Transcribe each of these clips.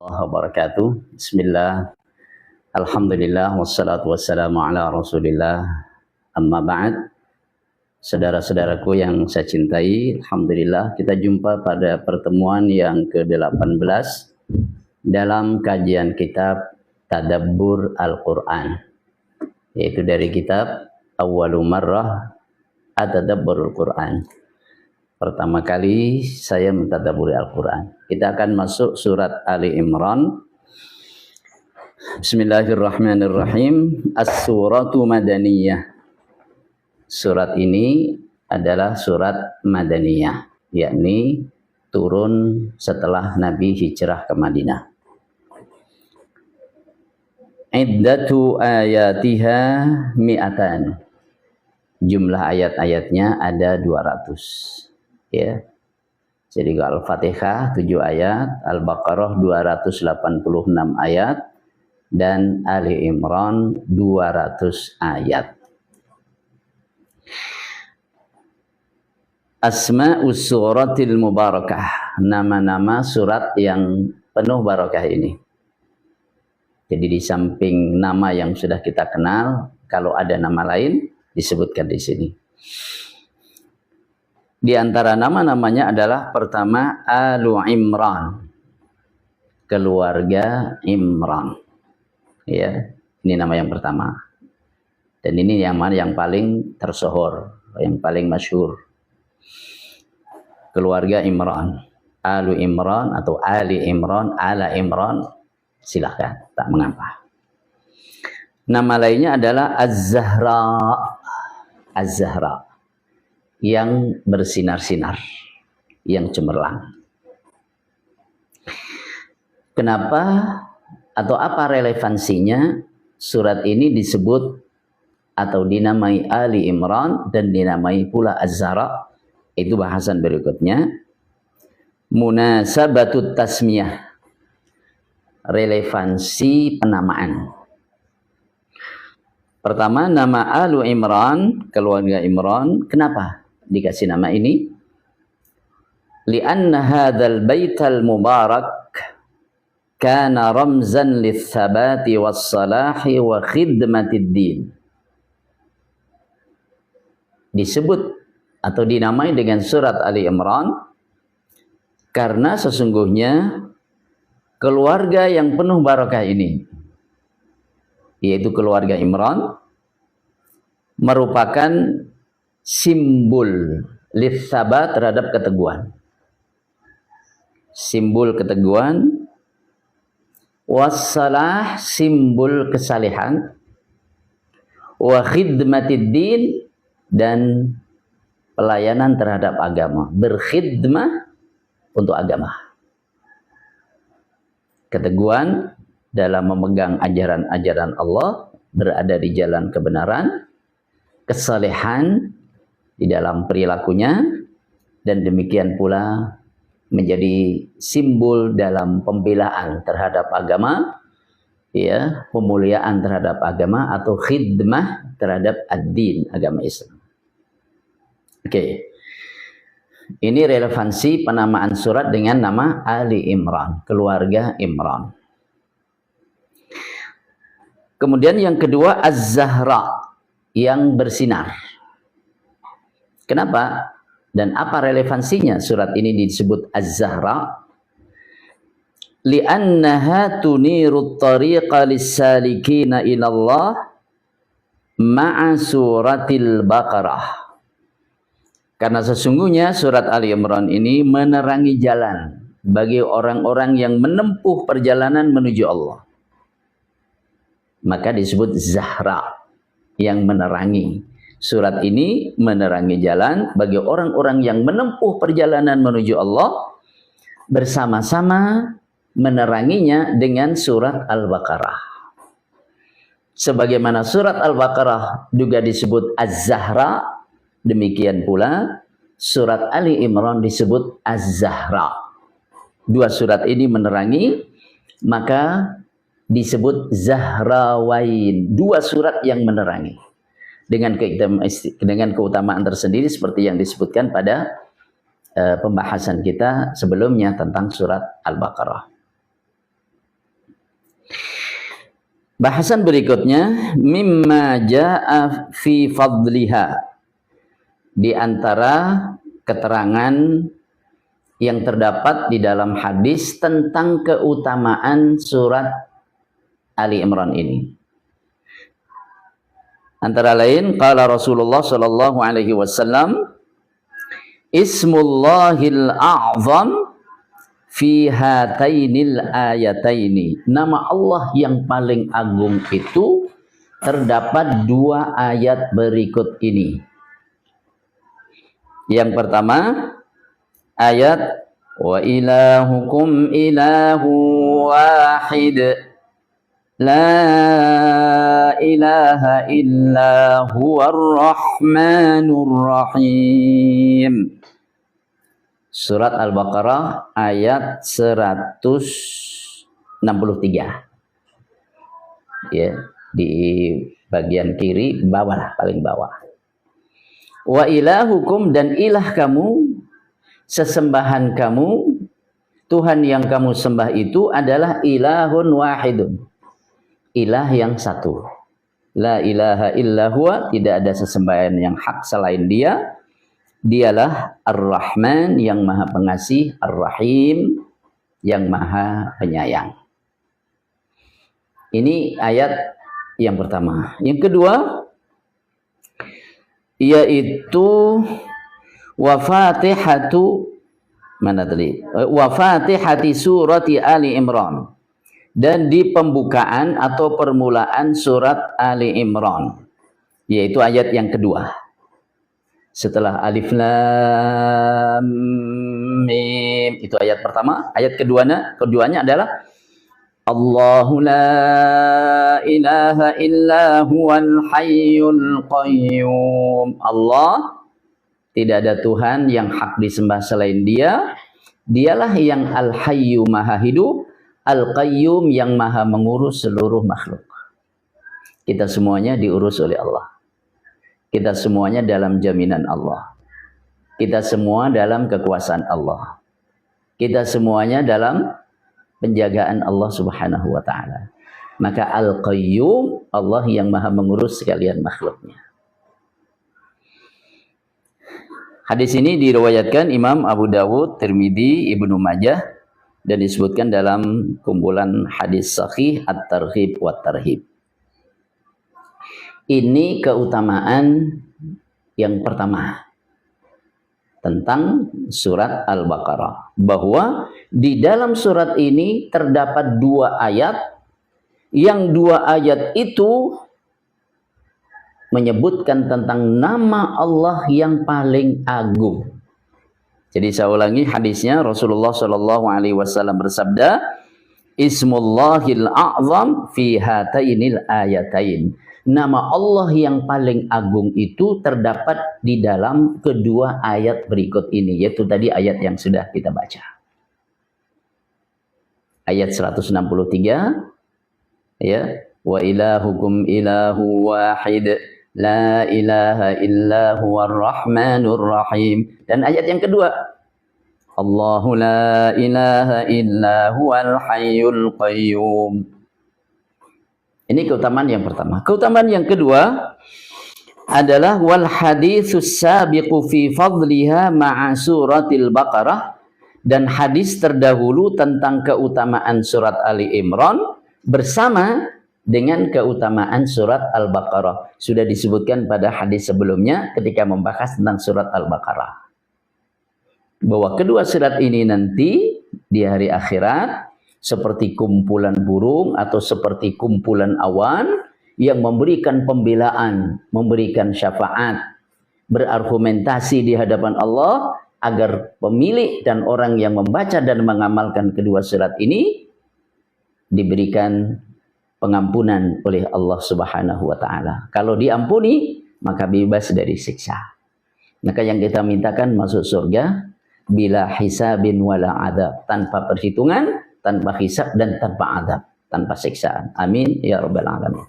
Wabarakatuh. Bismillah. Alhamdulillah wassalatu wassalamu ala Rasulillah. Amma ba'd. Saudara-saudaraku yang saya cintai, alhamdulillah kita jumpa pada pertemuan yang ke-18 dalam kajian kitab Tadabbur Al-Qur'an, yaitu dari kitab Awwalu Marrah At-Tadabburul Qur'an. Pertama kali saya mentadabburi Al-Quran. Kita akan masuk surat Ali Imran. Bismillahirrahmanirrahim. As-suratu madaniyah. Surat ini adalah surat madaniyah, yakni turun setelah Nabi hijrah ke Madinah. Iddatu ayatiha mi'atan. Jumlah ayat-ayatnya ada 200. Ya. Jadi Al-Fatihah 7 ayat, Al-Baqarah 286 ayat, dan Ali Imran 200 ayat. Asma'us suratil mubarakah, nama-nama surat yang penuh barakah ini. Jadi di samping nama yang sudah kita kenal, kalau ada nama lain disebutkan di sini. Di antara nama-namanya adalah pertama Alu Imran, keluarga Imran. Ya, ini nama yang pertama. Dan ini yang paling tersohor, yang paling masyhur. Keluarga Imran, Alu Imran atau Ali Imran, Ala Imran, silahkan, tak mengapa. Nama lainnya adalah Az-Zahra, Az-Zahra, yang bersinar-sinar, yang cemerlang. Kenapa atau apa relevansinya surat ini disebut atau dinamai Ali Imran dan dinamai pula Az-Zahra? Itu bahasan berikutnya. Munasabatut tasmiyah, relevansi penamaan. Pertama, nama Alu Imran, keluarga Imran. Kenapa dikasih nama ini? Lianna hadzal baital mubarak kana ramzan litsabati wassalahi wa khidmatid din. Disebut atau dinamai dengan surat Ali Imran karena sesungguhnya keluarga yang penuh barakah ini, yaitu keluarga Imran, merupakan simbol litsabat terhadap keteguhan. Simbol keteguhan, wassalah simbol kesalehan, wa khidmatid din dan pelayanan terhadap agama, berkhidmah untuk agama. Keteguhan dalam memegang ajaran-ajaran Allah, berada di jalan kebenaran, kesalehan di dalam perilakunya, dan demikian pula menjadi simbol dalam pembelaan terhadap agama, ya, pemuliaan terhadap agama atau khidmah terhadap ad-din, agama Islam. Oke. Ini relevansi penamaan surat dengan nama Ali Imran, keluarga Imran. Kemudian yang kedua Az-Zahra, yang bersinar. Kenapa? Dan apa relevansinya surat ini disebut Az-Zahra? Li'annaha tunirut tariqa lis-salikina ilallah ma'a suratil Baqarah. Karena sesungguhnya surat Ali Imran ini menerangi jalan bagi orang-orang yang menempuh perjalanan menuju Allah. Maka disebut Zahra, yang menerangi. Surat ini menerangi jalan bagi orang-orang yang menempuh perjalanan menuju Allah, bersama-sama meneranginya dengan surat Al-Baqarah. Sebagaimana surat Al-Baqarah juga disebut Az-Zahra, demikian pula surat Ali Imran disebut Az-Zahra. Dua surat ini menerangi, maka disebut Zahrawain, dua surat yang menerangi. Dengan keutamaan tersendiri seperti yang disebutkan pada pembahasan kita sebelumnya tentang surat Al-Baqarah. Bahasan berikutnya, mimma jaa fi fadliha, di antara keterangan yang terdapat di dalam hadis tentang keutamaan surat Ali Imran ini. Antara lain, qala Rasulullah sallallahu alaihi wasallam, Ismullahil a'zam fi hatainil ayataini. Nama Allah yang paling agung itu terdapat dua ayat berikut ini. Yang pertama, ayat wa ilahukum ilahu wahid la ilaha illa huwar rahmanur rahim. Surat Al-Baqarah ayat 163. Ya, di bagian kiri bawah lah, paling bawah. Wa ilahukum, dan ilah kamu, sesembahan kamu, Tuhan yang kamu sembah itu adalah ilahun wahidun. Ilah yang satu. La ilaha illa huwa, tidak ada sesembahan yang hak selain Dia. Dialah Ar-Rahman, yang maha pengasih, Ar-Rahim, yang maha penyayang. Ini ayat yang pertama. Yang kedua, yaitu wa fatihatu, mana tadi? Wa fatihati surati Ali Imran. Dan di pembukaan atau permulaan surat Ali Imran, yaitu ayat yang kedua. Setelah alif lam mim, itu ayat pertama. Ayat keduanya adalah Allahu la ilaha illa huwal hayyul qayyum. Allah, tidak ada Tuhan yang hak disembah selain Dia. Dialah yang al-hayyu, maha hidup, al-qayyum, yang maha mengurus seluruh makhluk. Kita semuanya diurus oleh Allah. Kita semuanya dalam jaminan Allah. Kita semua dalam kekuasaan Allah. Kita semuanya dalam penjagaan Allah Subhanahu wa taala. Maka Al-Qayyum, Allah yang maha mengurus sekalian makhluknya. Hadis ini diriwayatkan Imam Abu Dawud, Tirmidzi, Ibnu Majah, dan disebutkan dalam kumpulan hadis sahih At-Targhib wa Tarhib. Ini keutamaan yang pertama tentang surat Al-Baqarah, bahwa di dalam surat ini terdapat dua ayat, yang dua ayat itu menyebutkan tentang nama Allah yang paling agung. Jadi saya ulangi hadisnya, Rasulullah Shallallahu Alaihi Wasallam bersabda, Ismullahil a'zam fi hatainil ayatain. Nama Allah yang paling agung itu terdapat di dalam kedua ayat berikut ini, yaitu tadi ayat yang sudah kita baca. Ayat 163, ya, wa ilahukum ilahu wahid la ilaha illa huwar rahmanur rahim. Dan ayat yang kedua, Allahu la ilaha illa huwal hayyul qayyum. Ini keutamaan yang pertama. Keutamaan yang kedua adalah wal haditsus sabiqu fi fadliha ma'a suratil Baqarah, dan hadis terdahulu tentang keutamaan surat Ali Imran bersama dengan keutamaan surat Al-Baqarah. Sudah disebutkan pada hadis sebelumnya ketika membahas tentang surat Al-Baqarah, bahwa kedua surat ini nanti di hari akhirat seperti kumpulan burung atau seperti kumpulan awan yang memberikan pembelaan, memberikan syafaat, berargumentasi di hadapan Allah agar pemilik dan orang yang membaca dan mengamalkan kedua surat ini diberikan pengampunan oleh Allah Subhanahu wa taala. Kalau diampuni, maka bebas dari siksa. Maka yang kita mintakan masuk surga bila hisabin wala adab, tanpa perhitungan, tanpa hisab dan tanpa adab, tanpa siksaan. Amin ya rabbal alamin.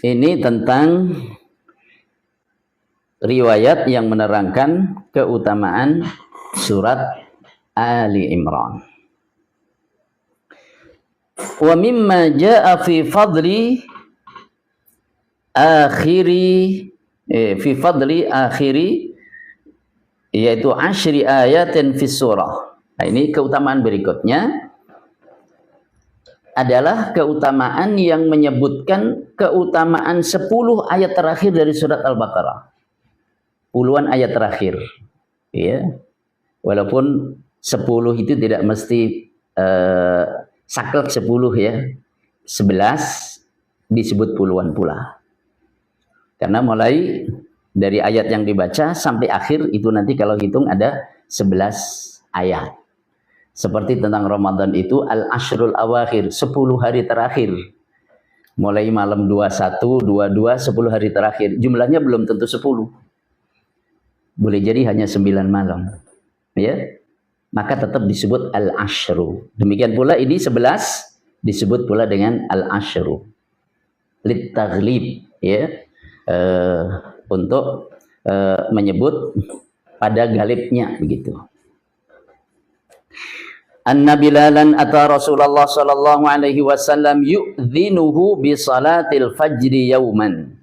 Ini tentang riwayat yang menerangkan keutamaan surat Ali Imran. Wa mimma jaa fi fadli akhiri yaitu asyri ayatin fi surah. Nah, ini keutamaan berikutnya adalah keutamaan yang menyebutkan keutamaan 10 ayat terakhir dari surat Al-Baqarah. Puluhan ayat terakhir. Ya. Walaupun 10 itu tidak mesti saklek 10 ya. 11 disebut puluhan pula. Karena mulai dari ayat yang dibaca sampai akhir itu nanti kalau hitung ada 11 ayat. Seperti tentang Ramadan itu al-ashrul awakhir, 10 hari terakhir. Mulai malam 21, 22, 10 hari terakhir. Jumlahnya belum tentu 10. Boleh jadi hanya 9 malam. Ya. Maka tetap disebut al-ashru. Demikian pula ini 11 disebut pula dengan al-ashru. Littaghlib, ya. Untuk menyebut pada galibnya begitu. Anna Bilalan ata Rasulullah sallallahu alaihi wasallam yu'dhinuhu bi salatil fajri yauman.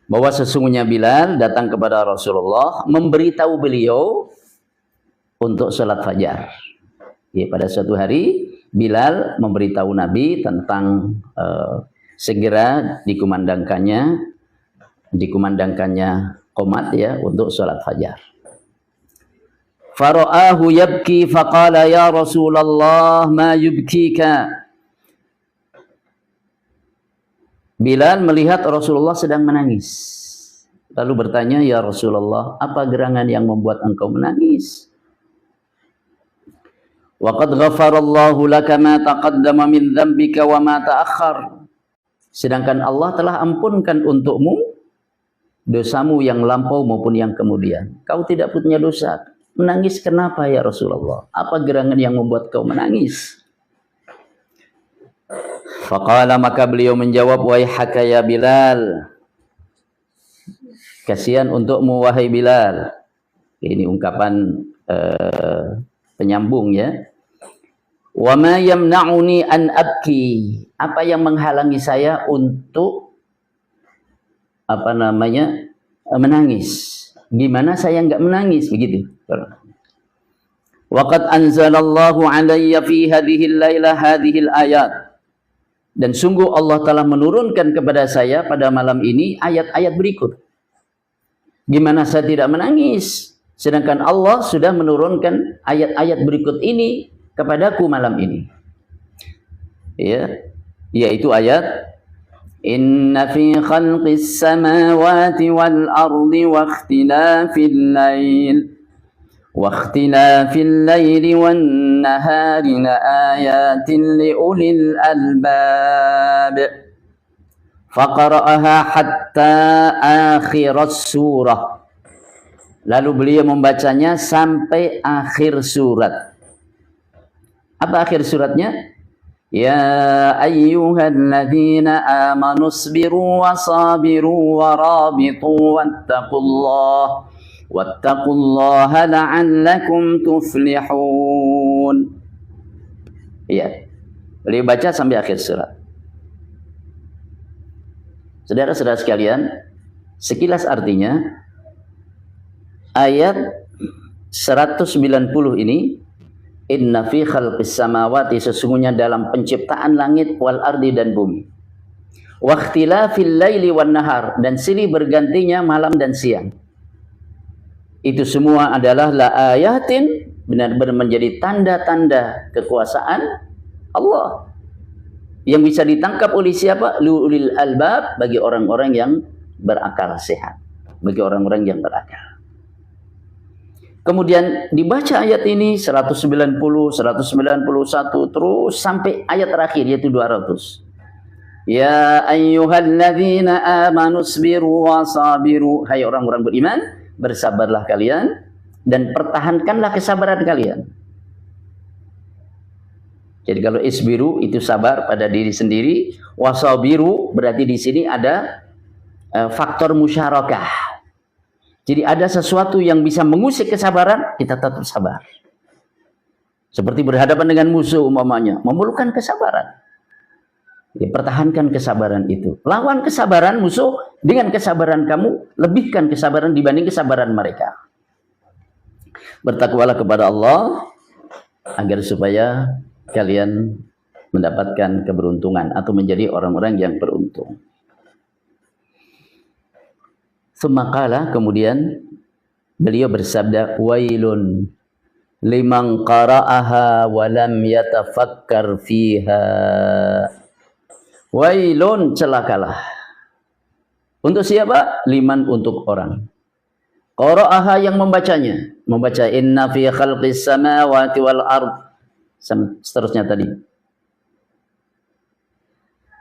Bahwa sesungguhnya Bilal datang kepada Rasulullah memberitahu beliau untuk salat fajar. Ya, pada suatu hari Bilal memberitahu Nabi tentang segera dikumandangkannya qomat ya untuk salat fajar. Fara'ahu yabki faqala ya Rasulullah ma yubkika. Bilal melihat Rasulullah sedang menangis. Lalu bertanya, ya Rasulullah, apa gerangan yang membuat engkau menangis? Wa qad ghafarallahu laka ma taqaddama min dzambika wa ma ta'akhkhar. Sedangkan Allah telah ampunkan untukmu dosamu yang lampau maupun yang kemudian. Kau tidak punya dosa. Menangis kenapa ya Rasulullah? Apa gerangan yang membuat kau menangis? Faqala, maka beliau menjawab, waihaka ya Bilal. Kasihan untukmu wahai Bilal. Ini ungkapan penyambung ya. Wa ma yamna'uni an abki. Apa yang menghalangi saya untuk menangis? Gimana saya enggak menangis begitu? Waqad anzalallahu alayya fi hadhil lailah hadhil ayat. Dan sungguh Allah telah menurunkan kepada saya pada malam ini ayat-ayat berikut. Gimana saya tidak menangis? Sedangkan Allah sudah menurunkan ayat-ayat berikut ini kepadaku malam ini. Ya, yaitu ayat Inna fi khalqis samawati wal ardi wa ikhtilafil laili wan nahari laayatin liulil albab. Faqara'aha hatta akhiras surah. Lalu beliau membacanya sampai akhir surat. Apa akhir suratnya? Ya ayyuhalladzina amanu isbiru wasabiru warabitu wattaqullaha la'allakum tuflihun. Iya. Beliau baca sampai akhir surat. Saudara-saudara sekalian, sekilas artinya ayat 190 ini, inna fi khalqis samawati, sesungguhnya dalam penciptaan langit wal ardi dan bumi, wa ikhtilafil laili wan nahar, dan silih bergantinya malam dan siang, itu semua adalah la ayatin, benar-benar menjadi tanda-tanda kekuasaan Allah yang bisa ditangkap oleh siapa? Liulil albab, bagi orang-orang yang berakal sehat, bagi orang-orang yang berakal. Kemudian dibaca ayat ini 190, 191 terus sampai ayat terakhir yaitu 200. Ya ayyuhalladzina amanu isbiru wasabiru. Hai orang-orang beriman, bersabarlah kalian dan pertahankanlah kesabaran kalian. Jadi kalau isbiru itu sabar pada diri sendiri, wasabiru berarti di sini ada faktor musyarakah. Jadi ada sesuatu yang bisa mengusik kesabaran, kita tetap sabar. Seperti berhadapan dengan musuh umpamanya, memerlukan kesabaran. Ya, pertahankan kesabaran itu. Lawan kesabaran musuh dengan kesabaran kamu, lebihkan kesabaran dibanding kesabaran mereka. Bertakwalah kepada Allah agar supaya kalian mendapatkan keberuntungan atau menjadi orang-orang yang beruntung. Semakala kemudian beliau bersabda, wailun liman qara'aha wa lam yatafakkar fiha. Wailun, celakalah. Untuk siapa? Liman, untuk orang. Qara'aha, yang membacanya. Membaca inna fi khalqis samawati wal ard. Seterusnya tadi.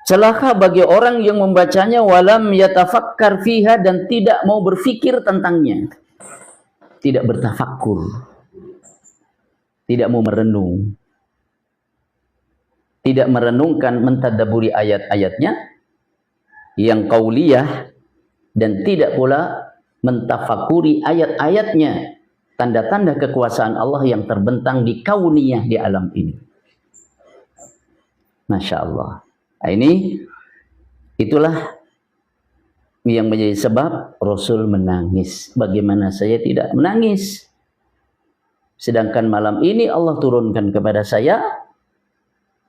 Celaka bagi orang yang membacanya walam yatafakkar fiha, dan tidak mau berfikir tentangnya. Tidak bertafakkur. Tidak mau merenung. Tidak merenungkan, mentadaburi ayat-ayatnya yang qauliyah, dan tidak pula mentafakuri ayat-ayatnya, tanda-tanda kekuasaan Allah yang terbentang di kauniyah, di alam ini. Masya Allah. Nah, itulah yang menjadi sebab Rasul menangis. Bagaimana saya tidak menangis? Sedangkan malam ini Allah turunkan kepada saya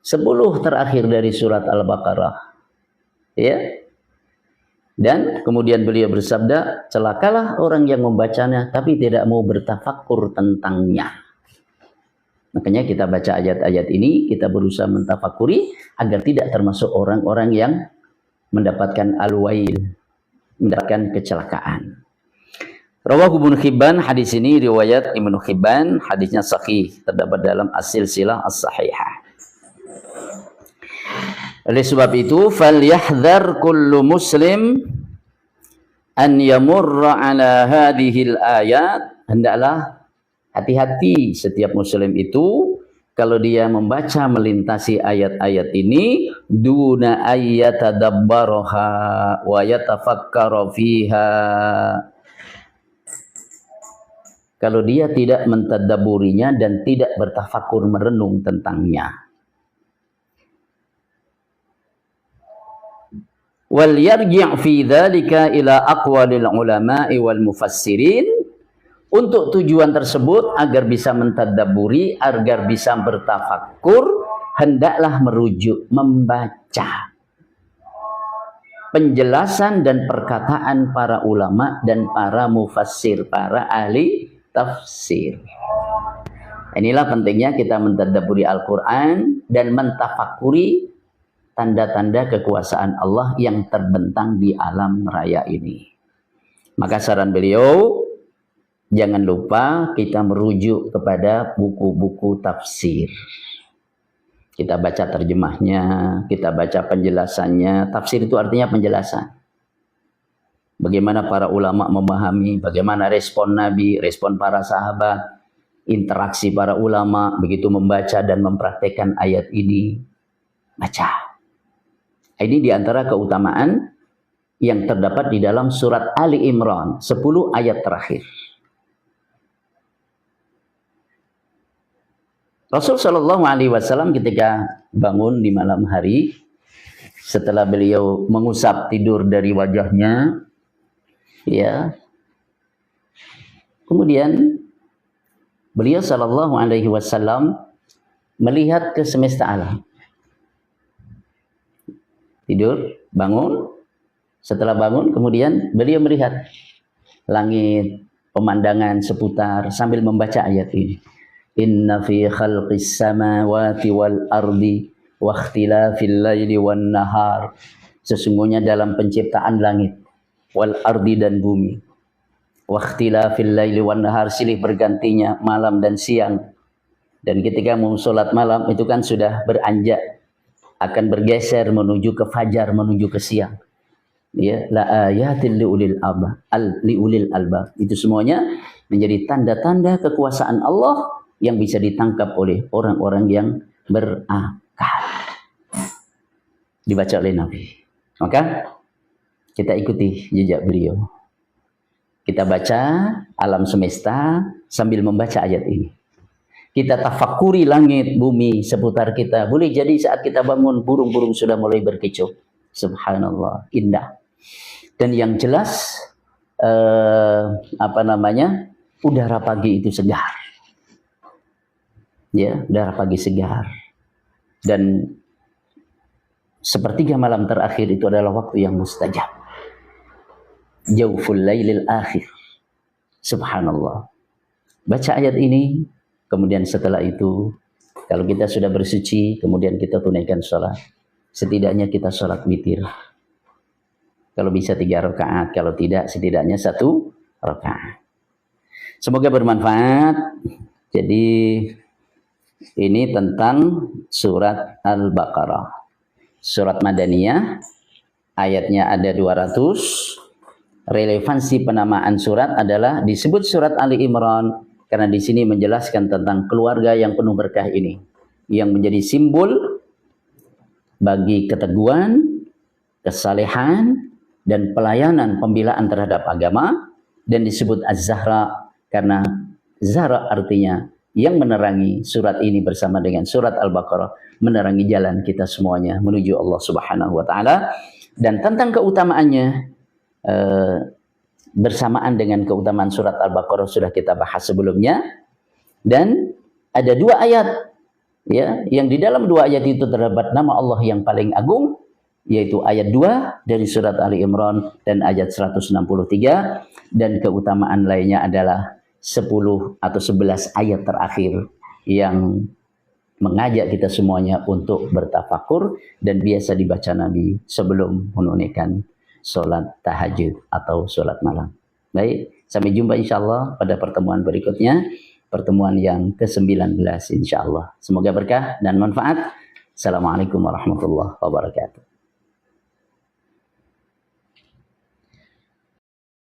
10 terakhir dari surat Al-Baqarah. Ya. Dan kemudian beliau bersabda, celakalah orang yang membacanya tapi tidak mau bertafakkur tentangnya. Makanya kita baca ayat-ayat ini, kita berusaha mentafakuri agar tidak termasuk orang-orang yang mendapatkan al-wail, mendapatkan kecelakaan. Rawahu Ibnu Hibban, hadis ini riwayat Ibnu Hibban, hadisnya sahih, terdapat dalam as-silsilah as-sahihah. Oleh sebab itu, falyahdhar kullu muslim an yamurra ala hadhil ayat. Hendaklah hati-hati setiap muslim itu kalau dia membaca melintasi ayat-ayat ini duna ayyatadabbaraha wa yatafakkara fiha. Kalau dia tidak mentadabburinya dan tidak bertafakur merenung tentangnya. Wal yarji' fi dzalika ila aqwalil ulama'i wal mufassirin. Untuk tujuan tersebut, agar bisa mentadabburi, agar bisa bertafakkur, hendaklah merujuk, membaca penjelasan dan perkataan para ulama dan para mufassir, para ahli tafsir. Inilah pentingnya kita mentadabburi Al-Quran dan mentafakuri tanda-tanda kekuasaan Allah yang terbentang di alam raya ini. Maka saran beliau, jangan lupa kita merujuk kepada buku-buku tafsir. Kita baca terjemahnya, kita baca penjelasannya. Tafsir itu artinya penjelasan. Bagaimana para ulama memahami, bagaimana respon Nabi, respon para sahabat, interaksi para ulama, begitu membaca dan mempraktekkan ayat ini. Baca. Ini diantara keutamaan yang terdapat di dalam surat Ali Imran, 10 ayat terakhir. Rasul Shallallahu Alaihi Wasallam ketika bangun di malam hari, setelah beliau mengusap tidur dari wajahnya, ya, kemudian beliau Shallallahu Alaihi Wasallam melihat ke semesta alam. Tidur, bangun, setelah bangun kemudian beliau melihat langit, pemandangan seputar sambil membaca ayat ini. Inna fi khalqis samawati wal ardi wa ikhtilafil laili wan nahar. Sesungguhnya dalam penciptaan langit, wal ardi dan bumi, wa ikhtilafil laili wan nahar, silih bergantinya malam dan siang. Dan ketika mau sholat malam itu kan sudah beranjak, akan bergeser menuju ke fajar, menuju ke siang. Ya, la ayatin liulil albab. Itu semuanya menjadi tanda-tanda kekuasaan Allah yang bisa ditangkap oleh orang-orang yang berakal. Dibaca oleh Nabi. Maka kita ikuti jejak beliau. Kita baca alam semesta sambil membaca ayat ini. Kita tafakuri langit, bumi seputar kita. Boleh jadi saat kita bangun, burung-burung sudah mulai berkicau. Subhanallah, indah. Dan yang jelas, udara pagi itu segar. Ya, udara pagi segar. Dan sepertiga malam terakhir itu adalah waktu yang mustajab. Jawful lailil akhir. Subhanallah. Baca ayat ini, kemudian setelah itu, kalau kita sudah bersuci, kemudian kita tunaikan sholat. Setidaknya kita sholat witir. Kalau bisa 3 rakaat, kalau tidak setidaknya 1 rakaat. Semoga bermanfaat. Jadi ini tentang surat Al-Baqarah. Surat Madaniyah, ayatnya ada 200. Relevansi penamaan surat adalah disebut surat Ali Imran karena di sini menjelaskan tentang keluarga yang penuh berkah ini, yang menjadi simbol bagi keteguhan, kesalehan, dan pelayanan pembelaan terhadap agama, dan disebut Az-Zahra karena Zahra artinya yang menerangi. Surat ini bersama dengan surat Al-Baqarah menerangi jalan kita semuanya menuju Allah Subhanahu wa taala. Dan tentang keutamaannya bersamaan dengan keutamaan surat Al-Baqarah sudah kita bahas sebelumnya. Dan ada 2 ayat ya, yang di dalam 2 ayat itu terdapat nama Allah yang paling agung, yaitu ayat 2 dari surat Ali Imran dan ayat 163, dan keutamaan lainnya adalah 10 atau 11 ayat terakhir yang mengajak kita semuanya untuk bertafakur dan biasa dibaca Nabi sebelum menunaikan sholat tahajud atau sholat malam. Baik, sampai jumpa insyaAllah pada pertemuan berikutnya, pertemuan yang ke-19 insyaAllah. Semoga berkah dan manfaat. Assalamualaikum warahmatullahi wabarakatuh.